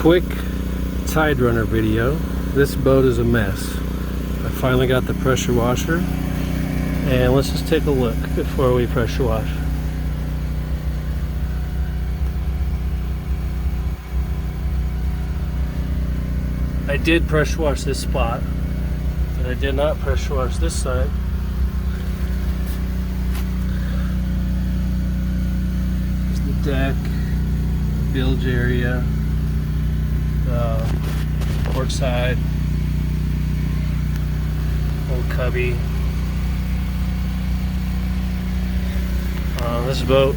Quick Tiderunner video. This boat is a mess. I finally got the pressure washer, and let's just take a look before we pressure wash. I did pressure wash this spot, but I did not pressure wash this side. There's the deck, the bilge area, the port side, old cubby. This boat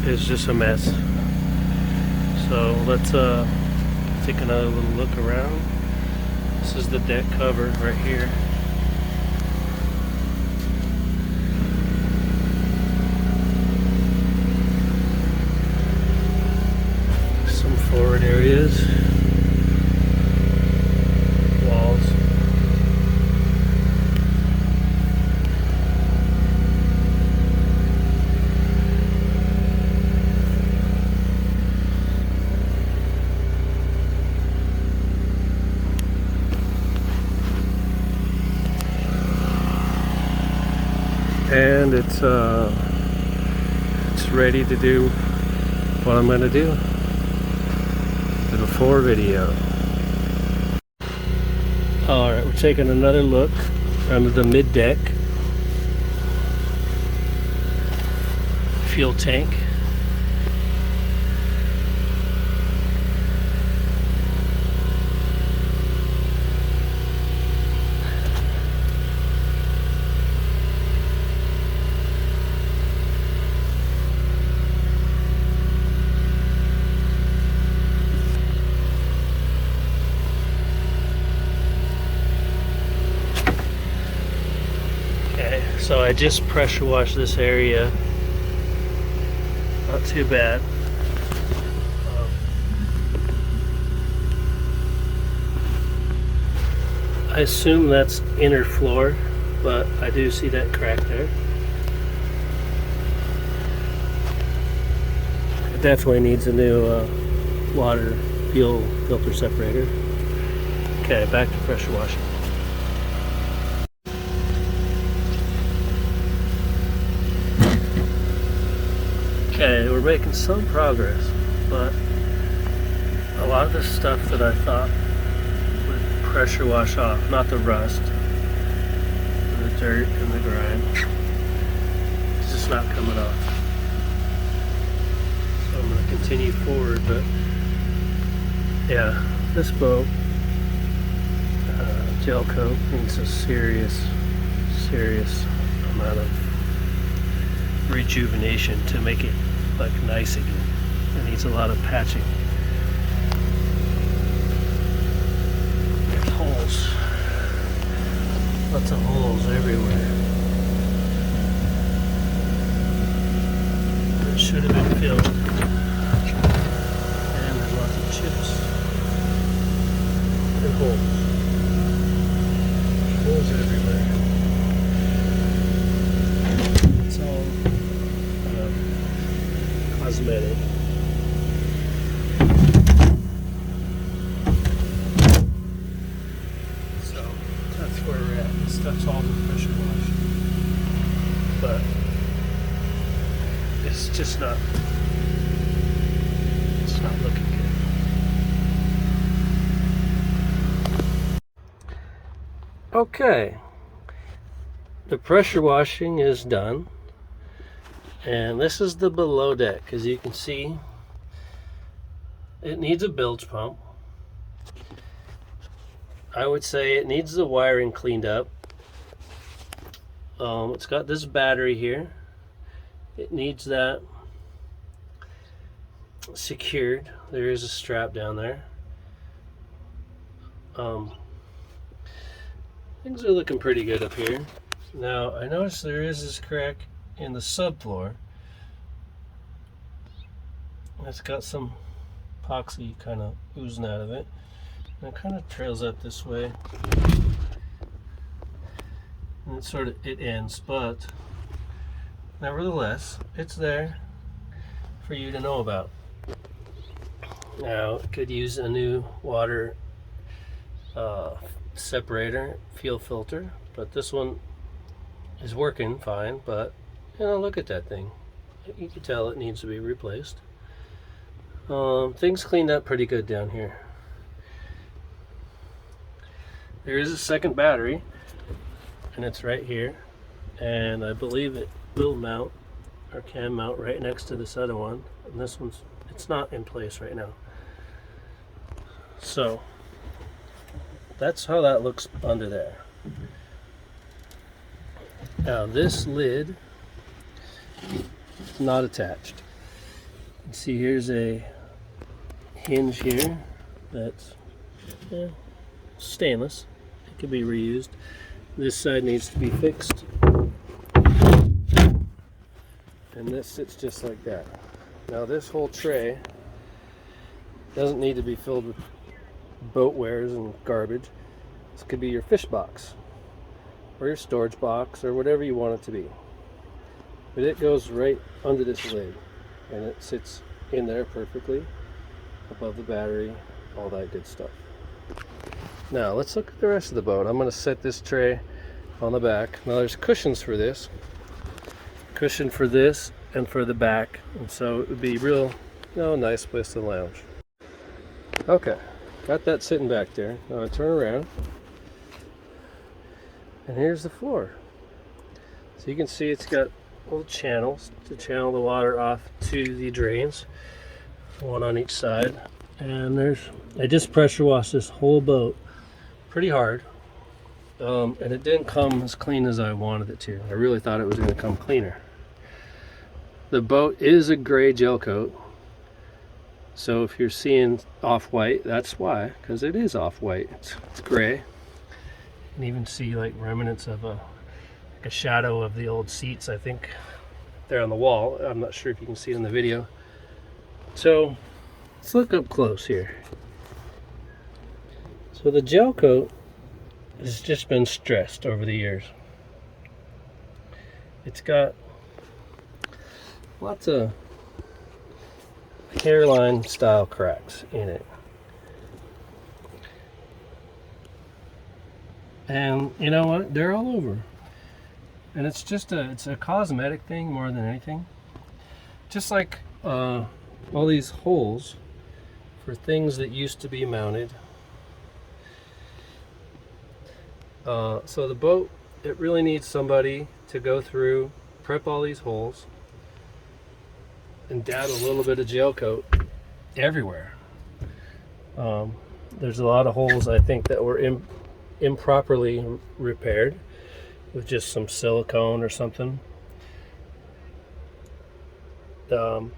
is just a mess. So let's take another little look around. This is the deck cover right here. Some forward areas. Walls. And it's ready to do what I'm going to do. The before video. Alright, we're taking another look under the mid deck. Fuel tank. So I just pressure washed this area. Not too bad. I assume that's inner floor, but I do see that crack there. It definitely needs a new water fuel filter separator. Okay, back to pressure washing. Okay, we're making some progress, but a lot of the stuff that I thought would pressure wash off, not the rust, the dirt and the grime, it's just not coming off. So I'm going to continue forward, but yeah, this boat, gel coat needs a serious amount of rejuvenation to make it like nice again. It needs a lot of patching. There's holes. Lots of holes everywhere. It should have been filled. And there's lots of chips and holes. Holes everywhere. It's all Cosmetic. So that's where we're at. This stuff's all been pressure washed, but it's just not. It's not looking good. Okay, the pressure washing is done. And this is the below deck. As you can see, it needs a bilge pump. I would say it needs the wiring cleaned up. It's got this battery here. It needs that secured. There is a strap down there. Things are looking pretty good up here. Now, I noticed there is this crack in the subfloor. It's got some epoxy kind of oozing out of it, and it kind of trails up this way, and it ends, but nevertheless it's there for you to know about. Now, it could use a new water separator, fuel filter, but this one is working fine. But you know, look at that thing. You can tell it needs to be replaced. Things cleaned up pretty good down here. There is a second battery, and it's right here, and I believe it will mount or can mount right next to this other one, and this one's, it's not in place right now. So that's how that looks under there. Now this lid is not attached. You can see here's a hinge here that's stainless. It can be reused. This side needs to be fixed, and this sits just like that. Now this whole tray doesn't need to be filled with boat wares and garbage. This could be your fish box or your storage box or whatever you want it to be. But it goes right under this lid, and it sits in there perfectly above the battery, all that good stuff. Now let's look at the rest of the boat. I'm going to set this tray on the back. Now there's cushions for this, cushion for this, and for the back, and so it would be real, nice place to lounge. Okay, got that sitting back there. Now I turn around, and here's the floor. So you can see it's got little channels to channel the water off to the drains, one on each side. And I just pressure washed this whole boat pretty hard, and it didn't come as clean as I wanted it to. I really thought it was going to come cleaner. The boat is a gray gel coat, so if you're seeing off-white, that's why, because it is off-white. It's gray. You can even see like remnants of like a shadow of the old seats, I think, there on the wall. I'm not sure if you can see it in the video. So let's look up close here. So the gel coat has just been stressed over the years. It's got lots of hairline style cracks in it. And you know what? They're all over. And it's just it's a cosmetic thing more than anything. Just like all these holes for things that used to be mounted. So the boat, it really needs somebody to go through, prep all these holes, and dab a little bit of gel coat everywhere. There's a lot of holes, I think, that were improperly repaired with just some silicone or something. And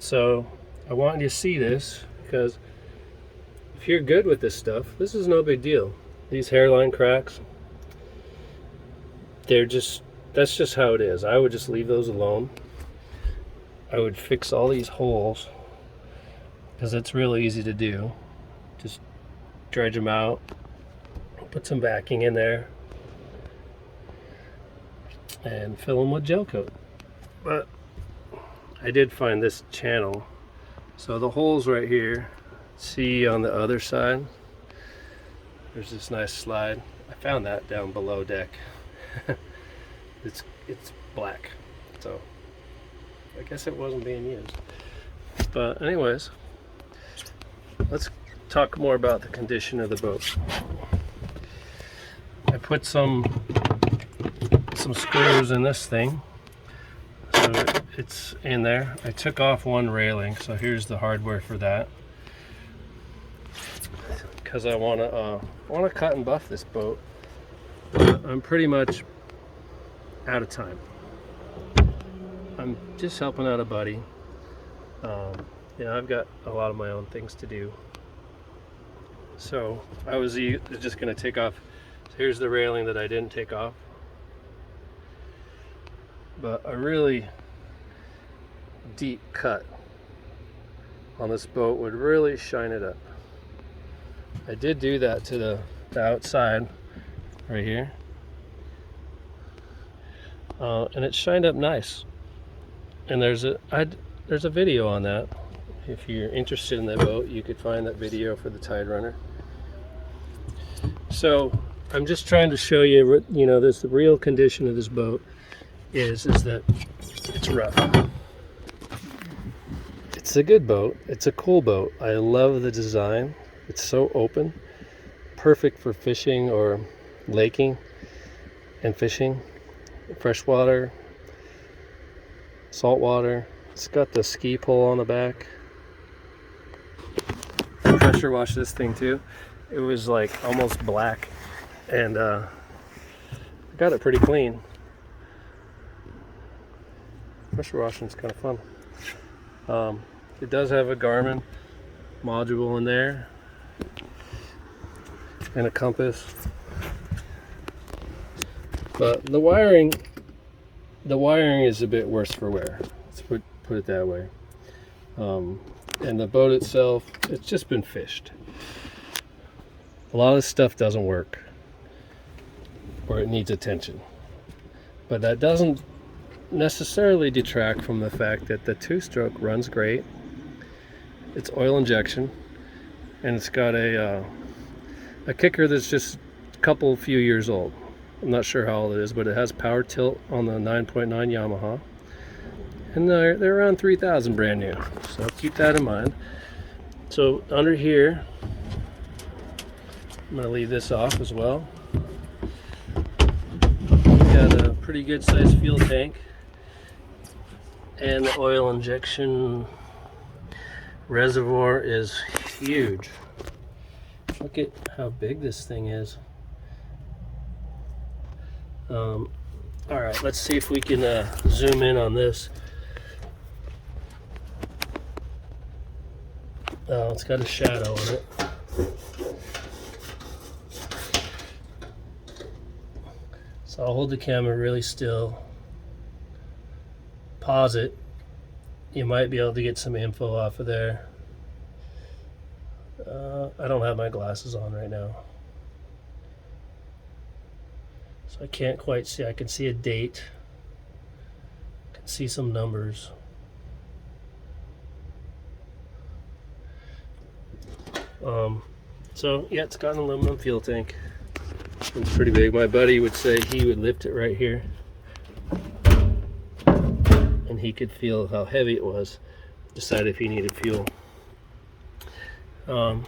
so I want you to see this, because if you're good with this stuff, this is no big deal. These hairline cracks, that's just how it is. I would just leave those alone. I would fix all these holes, because it's real easy to do. Just dredge them out, put some backing in there, and fill them with gel coat. But I did find this channel. So the holes right here, see on the other side, there's this nice slide. I found that down below deck. It's black, so I guess it wasn't being used. But anyways, let's talk more about the condition of the boat. I put some screws in this thing, so it's in there. I took off one railing, so here's the hardware for that, because I want to cut and buff this boat. I'm pretty much out of time. I'm just helping out a buddy. I've got a lot of my own things to do, so I was just going to take off. So here's the railing that I didn't take off, but a really deep cut on this boat would really shine it up. I did do that to the outside right here, and it shined up nice. And there's a video on that if you're interested in that boat, you could find that video for the Tiderunner. So I'm just trying to show you, this the real condition of this boat is that it's rough. It's a good boat. It's a cool boat. I love the design. It's so open, perfect for fishing or laking and fishing, freshwater, saltwater. It's got the ski pole on the back. I pressure washed this thing too. It was like almost black, and I got it pretty clean. Pressure washing is kind of fun. It does have a Garmin module in there and a compass, but the wiring is a bit worse for wear. Let's put it that way. And the boat itself, it's just been fished. A lot of this stuff doesn't work, or it needs attention, but that doesn't necessarily detract from the fact that the two-stroke runs great. It's oil injection, and it's got a kicker that's just a few years old. I'm not sure how old it is, but it has power tilt on the 9.9 Yamaha, and they're around 3,000 brand new, so keep that in mind. So under here, I'm going to leave this off as well. Got a pretty good sized fuel tank, and the oil injection reservoir is huge. Look at how big this thing is. All right, let's see if we can zoom in on this. Oh, it's got a shadow on it. So I'll hold the camera really still, pause it. You might be able to get some info off of there. I don't have my glasses on right now, so I can't quite see. I can see a date, I can see some numbers. So yeah, it's got an aluminum fuel tank. It's pretty big. My buddy would say he would lift it right here, and he could feel how heavy it was, decide if he needed fuel. I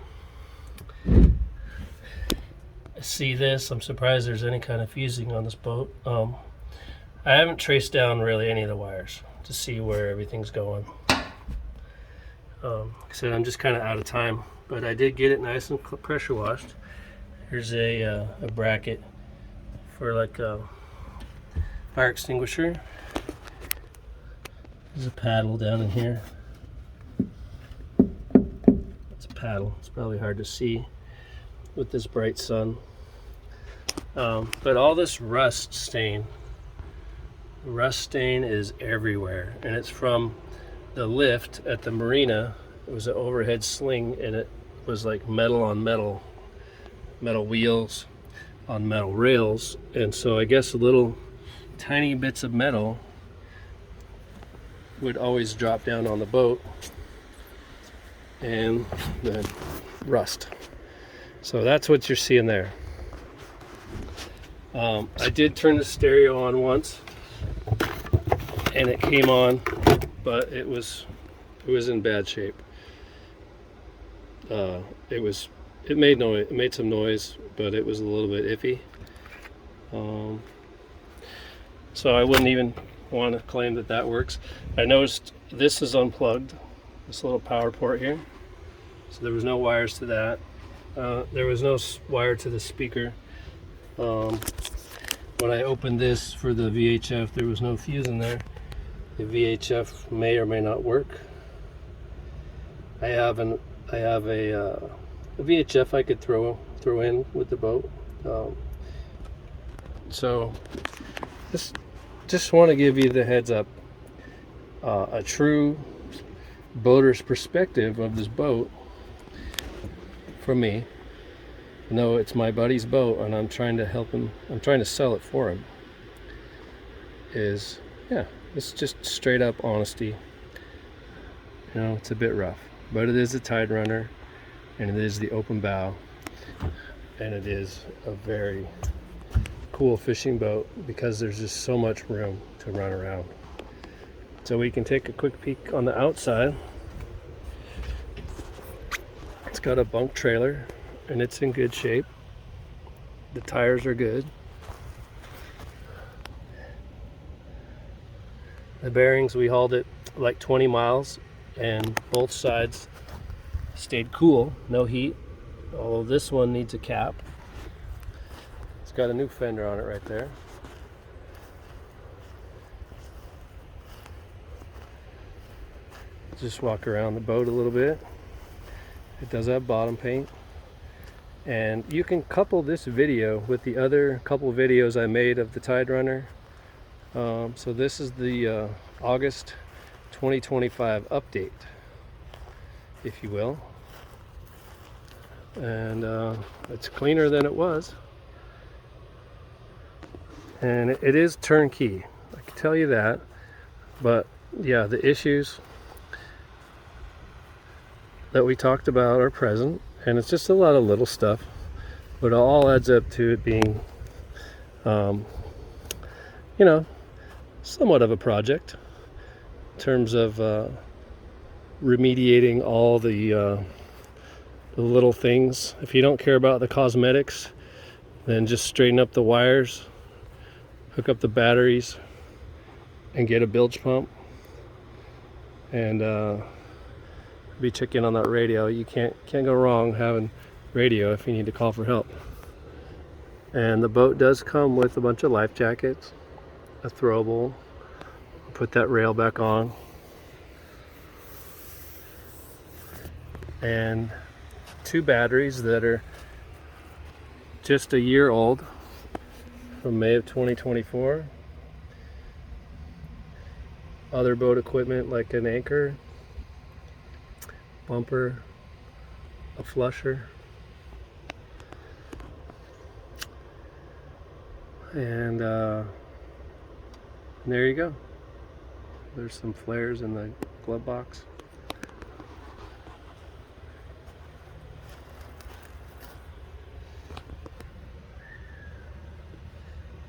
see this. I'm surprised there's any kind of fusing on this boat. I haven't traced down really any of the wires to see where everything's going. Like I said, I'm just kind of out of time, but I did get it nice and pressure washed. Here's a bracket for like a fire extinguisher. There's a paddle down in here. It's a paddle. It's probably hard to see with this bright sun. But all this rust stain is everywhere, and it's from the lift at the marina. It was an overhead sling, and it was like metal on metal wheels on metal rails, and so I guess little tiny bits of metal would always drop down on the boat and then rust. So that's what you're seeing there. I did turn the stereo on once, and it came on, but it was in bad shape. It made noise. It made some noise, but it was a little bit iffy. So I wouldn't even want to claim that works. I noticed this is unplugged, this little power port here. So there was no wires to that. There was no wire to the speaker. When I opened this for the VHF, there was no fuse in there. The VHF may or may not work. I have a VHF I could throw in with the boat. So just want to give you the heads up, a true boater's perspective of this boat from me. No, it's my buddy's boat, and I'm trying to help him. I'm trying to sell it for him. It's just straight up honesty. You know, it's a bit rough, but it is a Tiderunner, and it is the open bow, and it is a very cool fishing boat because there's just so much room to run around. So we can take a quick peek on the outside. It's got a bunk trailer and it's in good shape. The tires are good. The bearings, we hauled it like 20 miles and both sides stayed cool, no heat. Although this one needs a cap. It's got a new fender on it right there. Just walk around the boat a little bit. It does have bottom paint. And you can couple this video with the other couple videos I made of the Tiderunner. So this is the August 2025 update, if you will. And it's cleaner than it was. And it is turnkey, I can tell you that. But yeah, the issues that we talked about are present, and it's just a lot of little stuff, but it all adds up to it being you know, somewhat of a project in terms of remediating all the little things. If you don't care about the cosmetics, then just straighten up the wires, hook up the batteries, and get a bilge pump, and be checking on that radio. You can't go wrong having radio if you need to call for help. And the boat does come with a bunch of life jackets, a throwable, put that rail back on, and 2 batteries that are just a year old, from May of 2024. Other boat equipment like an anchor, bumper, a flusher, and there you go. There's some flares in the glove box.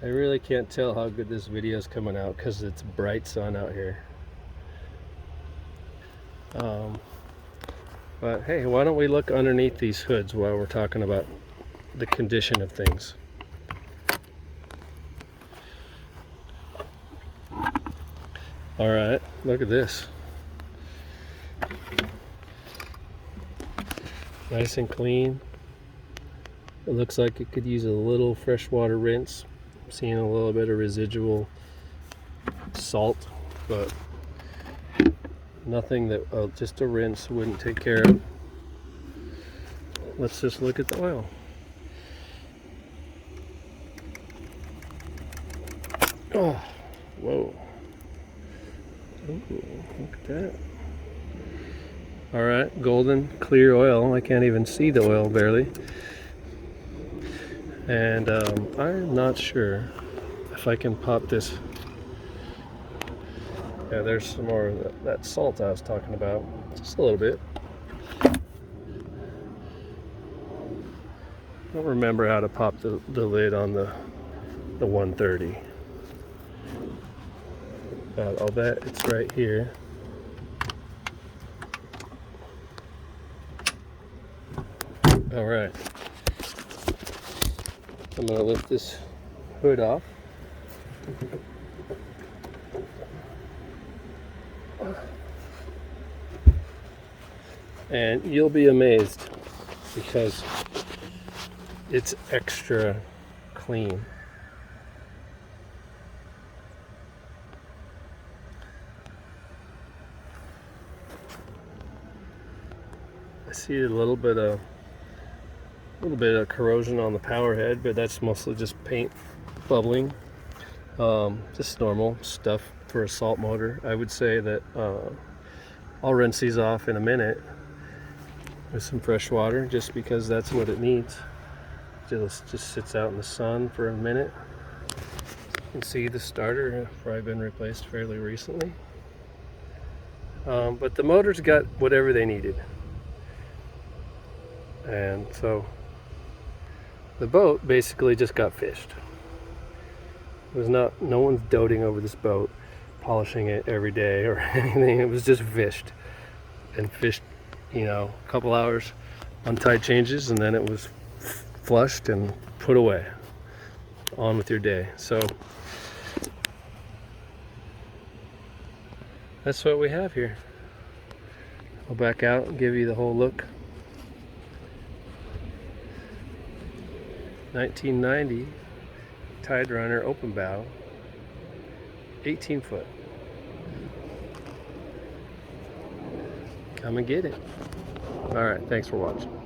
I really can't tell how good this video is coming out because it's bright sun out here. But hey, why don't we look underneath these hoods while we're talking about the condition of things. All right, look at this. Nice and clean. It looks like it could use a little freshwater rinse. I'm seeing a little bit of residual salt, but nothing that just a rinse wouldn't take care of. Let's just look at the oil. Oh, whoa. Ooh, look at that. All right, golden clear oil. I can't even see the oil barely. And I'm not sure if I can pop this. Yeah, there's some more of that salt I was talking about. Just a little bit. I don't remember how to pop the lid on the 130. But I'll bet it's right here. All right. I'm going to lift this hood off. And you'll be amazed because it's extra clean. I see a little bit of corrosion on the power head, but that's mostly just paint bubbling. Just normal stuff for a salt motor. I would say that I'll rinse these off in a minute with some fresh water, just because that's what it needs. Just sits out in the sun for a minute. You can see the starter has probably been replaced fairly recently. But the motors got whatever they needed. And so the boat basically just got fished. It was not, no one's doting over this boat, polishing it every day or anything. It was just fished. And fished, you know, a couple hours on tide changes, and then it was flushed and put away. On with your day. So that's what we have here. I'll back out and give you the whole look. 1990 Tiderunner open bow, 18 foot. Come and get it. All right, thanks for watching.